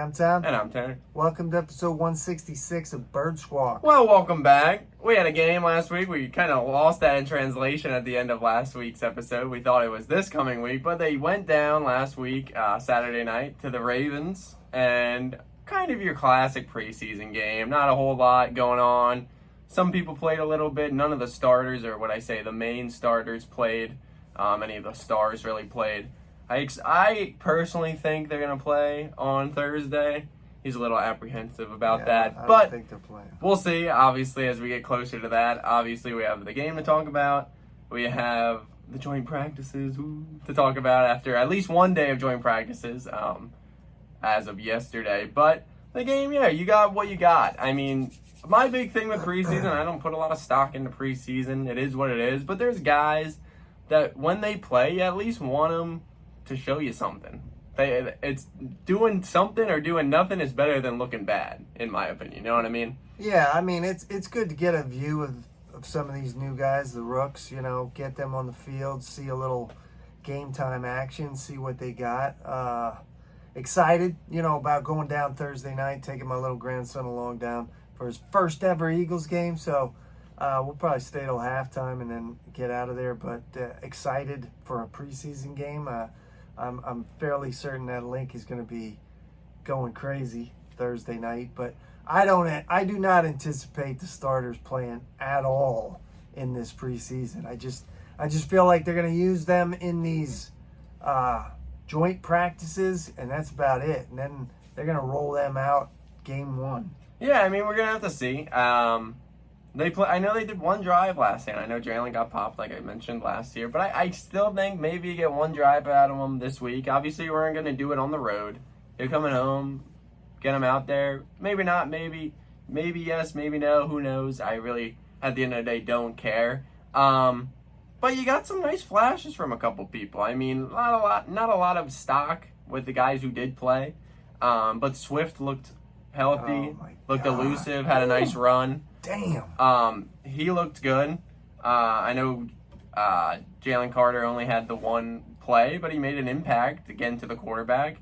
I'm Tom. And I'm Tanner. Welcome to episode 166 of Bird Squawk. Well, welcome back. We had a game last week. We kind of lost that in translation at the end of last week's episode. We thought it was this coming week, but they went down last week, Saturday night, to the Ravens. And kind of your classic preseason game. Not a whole lot going on. Some people played a little bit. None of the starters, or what I say, the main starters played. Any of the stars really played. I personally think they're going to play on Thursday. He's a little apprehensive about that. But think they're playing. We'll see, obviously, as we get closer to that. Obviously, we have the game to talk about. We have the joint practices to talk about after at least one day of joint practices as of yesterday. But the game, you got what you got. I mean, my big thing with preseason, I don't put a lot of stock into preseason. It is what it is. But there's guys that when they play, you at least want them to show you something. It's doing something or doing nothing is better than looking bad, in my opinion. You know what I mean? Yeah, I mean, it's good to get a view of some of these new guys, the rooks, get them on the field, see a little game time action, see what they got. Excited, about going down Thursday night, taking my little grandson along down for his first ever Eagles game. So we'll probably stay till halftime and then get out of there. But excited for a preseason game. I'm fairly certain that LINC is going to be going crazy Thursday night, but I do not anticipate the starters playing at all in this preseason. I just feel like they're going to use them in these joint practices, and that's about it. And then they're going to roll them out game one. Yeah, I mean, we're going to have to see. I know they did one drive last year. I know Jalen got popped, like I mentioned last year. But I still think maybe you get one drive out of them this week. Obviously, we weren't going to do it on the road. You're coming home, get them out there. Maybe not, maybe yes, maybe no. Who knows? I really, at the end of the day, don't care. But you got some nice flashes from a couple people. I mean, not a lot of stock with the guys who did play. But Swift looked healthy, looked elusive, had a nice run. Damn. He looked good. I know Jalen Carter only had the one play, but he made an impact, again, to the quarterback.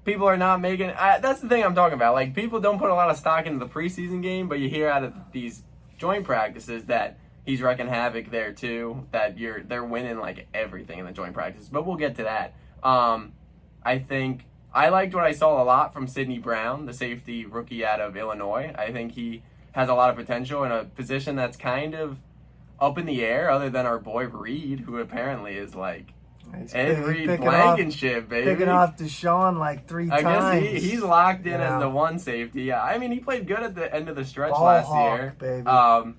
People are not making... that's the thing I'm talking about. Like, people don't put a lot of stock into the preseason game, but you hear out of these joint practices that he's wrecking havoc there, too, that they're winning, like, everything in the joint practice. But we'll get to that. I think... I liked what I saw a lot from Sidney Brown, the safety rookie out of Illinois. I think he has a lot of potential in a position that's kind of up in the air, other than our boy Reed, who apparently is like Ed Reed Blankenship, baby. Picking off Deshaun like three times. I guess he's locked in as the one safety. I mean, he played good at the end of the stretch last year. Baby.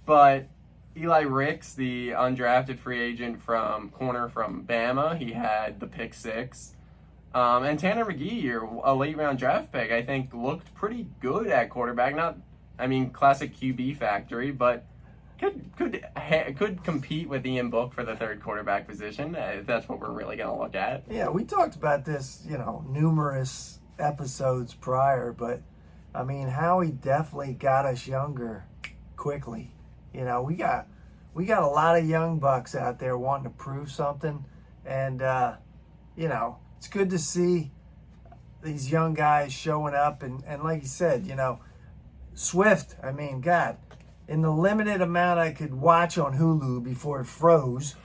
But Eli Ricks, the undrafted free agent corner from Bama, he had the pick six. And Tanner McGee, a late round draft pick, I think looked pretty good at quarterback. Classic QB factory, but could compete with Ian Book for the third quarterback position, if that's what we're really going to look at. Yeah, we talked about this, numerous episodes prior, but, I mean, Howie definitely got us younger quickly. We got a lot of young bucks out there wanting to prove something, and, it's good to see these young guys showing up, and like you said, Swift, I mean, God, in the limited amount I could watch on Hulu before it froze,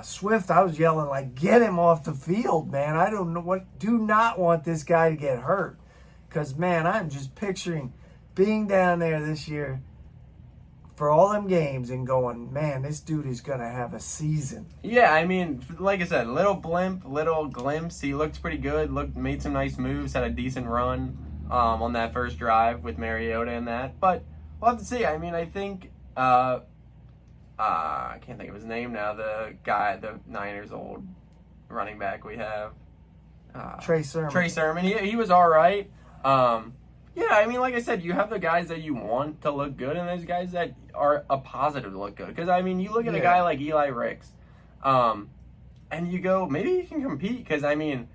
Swift, I was yelling like, get him off the field, man. I do not want this guy to get hurt. Because, man, I'm just picturing being down there this year for all them games and going, man, this dude is going to have a season. Yeah, I mean, like I said, little glimpse. He looked pretty good, made some nice moves, had a decent run on that first drive with Mariota and that. But we'll have to see. I mean, I think, I can't think of his name now, the guy, the Niners old running back we have. Trey Sermon. He was all right. Yeah, I mean, like I said, you have the guys that you want to look good, and there's guys that are a positive to look good. Because, I mean, you look at a guy like Eli Ricks, and you go, maybe he can compete. Because, I mean,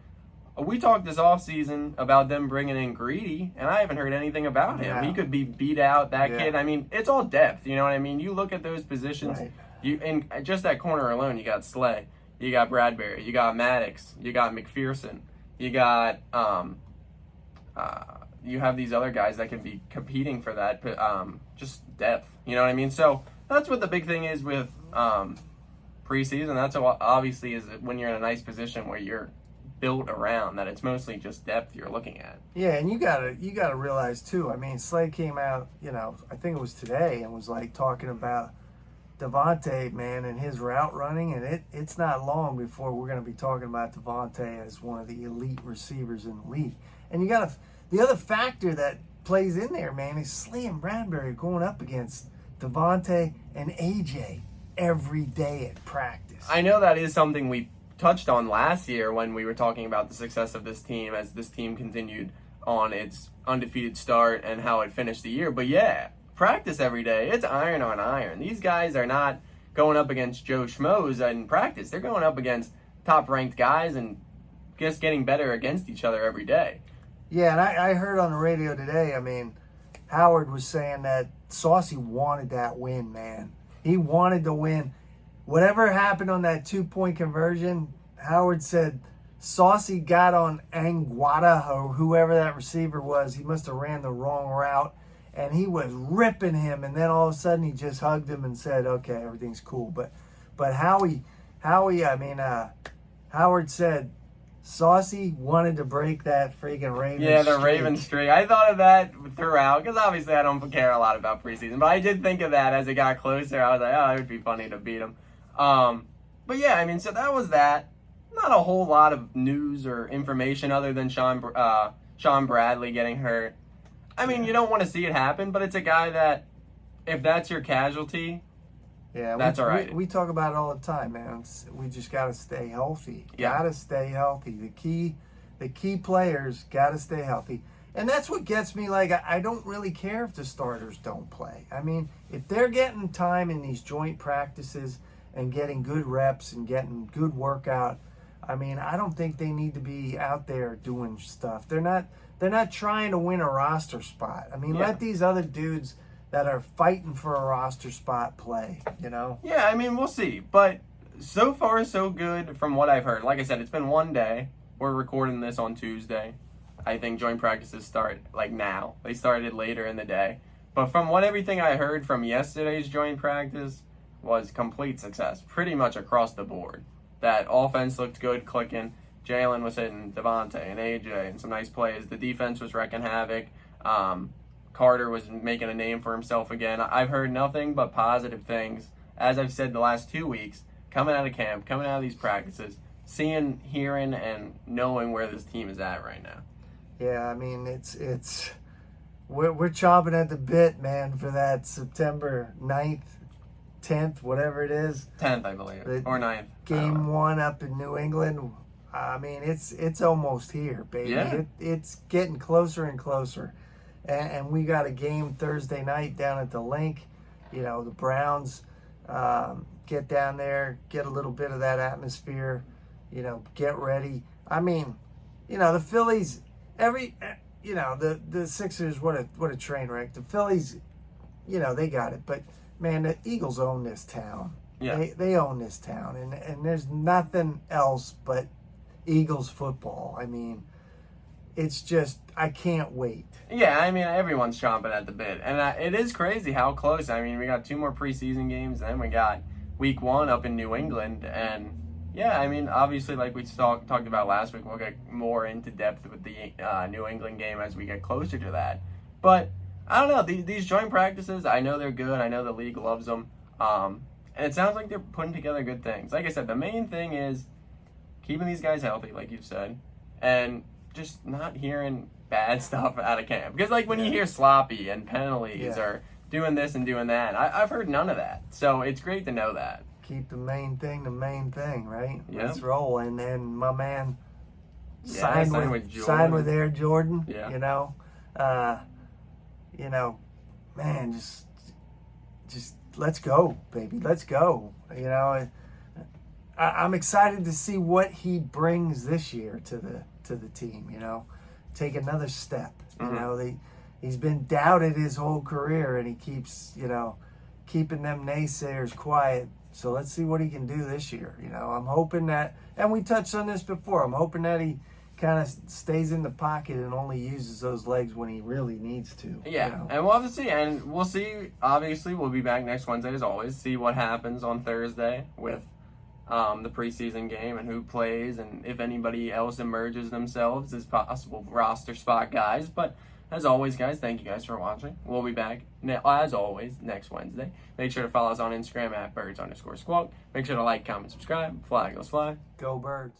we talked this offseason about them bringing in Greedy, and I haven't heard anything about him. He could be beat out, kid. I mean, it's all depth, you know what I mean? You look at those positions, in just that corner alone, you got Slay, you got Bradbury, you got Maddox, you got McPherson, you got you have these other guys that can be competing for that, just depth. You know what I mean? So that's what the big thing is with preseason. That's obviously is when you're in a nice position where you're built around that. It's mostly just depth you're looking at. Yeah, and you gotta realize too. I mean, Slade came out, I think it was today, and was like talking about Devontae, man, and his route running, and it's not long before we're going to be talking about Devontae as one of the elite receivers in the league. And the other factor that plays in there, man, is Slade and Bradbury going up against Devontae and AJ every day at practice. I know that is something we touched on last year when we were talking about the success of this team as this team continued on its undefeated start and how it finished the year. But yeah, practice every day. It's iron on iron. These guys are not going up against Joe Schmoes in practice. They're going up against top-ranked guys and just getting better against each other every day. Yeah, and I heard on the radio today, I mean, Howard was saying that Saucy wanted that win, man. He wanted to win. Whatever happened on that 2-point conversion, Howard said Saucy got on Anguata or whoever that receiver was. He must have ran the wrong route. And he was ripping him, and then all of a sudden he just hugged him and said, "Okay, everything's cool." But Howard said Saucy wanted to break that freaking Raven. Yeah, the streak. Raven streak. I thought of that throughout because obviously I don't care a lot about preseason, but I did think of that as it got closer. I was like, oh, it would be funny to beat him. But yeah, I mean, so that was that. Not a whole lot of news or information other than Sean Bradley getting hurt. I mean, you don't want to see it happen, but it's a guy that, if that's your casualty, that's all right. We talk about it all the time, man. We just got to stay healthy. Yeah. Got to stay healthy. The key players got to stay healthy. And that's what gets me, like, I don't really care if the starters don't play. I mean, if they're getting time in these joint practices and getting good reps and getting good workout, I mean, I don't think they need to be out there doing stuff. They're not trying to win a roster spot. I mean, let these other dudes that are fighting for a roster spot play, Yeah, I mean, we'll see. But so far, so good from what I've heard. Like I said, it's been one day. We're recording this on Tuesday. I think joint practices start, like, now. They started later in the day. But from everything I heard from yesterday's joint practice was complete success, pretty much across the board. That offense looked good, clicking. Jalen was hitting Devontae and AJ and some nice plays. The defense was wrecking havoc. Carter was making a name for himself again. I've heard nothing but positive things, as I've said the last 2 weeks, coming out of camp, coming out of these practices, seeing, hearing, and knowing where this team is at right now. Yeah, I mean, we're chomping at the bit, man, for that September 9th, 10th, whatever it is. 10th, I believe, or 9th. Game 1 up in New England. I mean, it's almost here, baby. Yeah. It's getting closer and closer. And we got a game Thursday night down at the LINC. The Browns get down there, get a little bit of that atmosphere, get ready. I mean, the Phillies, the Sixers, what a train wreck. The Phillies, they got it. But, man, the Eagles own this town. Yeah. They own this town. And there's nothing else but Eagles football. I mean, it's just, I can't wait. Yeah, I mean, everyone's chomping at the bit. And it is crazy how close. I mean, we got 2 more preseason games, and then we got week 1 up in New England. And, yeah, I mean, obviously, like we talked about last week, we'll get more into depth with the New England game as we get closer to that. But, I don't know, these joint practices, I know they're good. I know the league loves them. And it sounds like they're putting together good things. Like I said, the main thing is keeping these guys healthy, like you've said, and just not hearing bad stuff out of camp. Because, like, when you hear sloppy and penalties or doing this and doing that, I've heard none of that. So it's great to know that. Keep the main thing, right? Yeah. Let's roll. And then my man signed with Air Jordan. Yeah. Man, just let's go, baby. Let's go. I'm excited to see what he brings this year to the team. Take another step. Mm-hmm. He's been doubted his whole career, and he keeps keeping them naysayers quiet. So let's see what he can do this year. I'm hoping that, and we touched on this before. I'm hoping that kind of stays in the pocket and only uses those legs when he really needs to. Yeah, you know? and we'll have to see. And we'll see. Obviously, we'll be back next Wednesday as always. See what happens on Thursday with the preseason game and who plays and if anybody else emerges themselves as possible roster spot guys. But as always, guys, thank you guys for watching. We'll be back, as always, next Wednesday. Make sure to follow us on Instagram at birds_squawk. Make sure to like, comment, subscribe. Fly, Eagles, fly. Go Birds.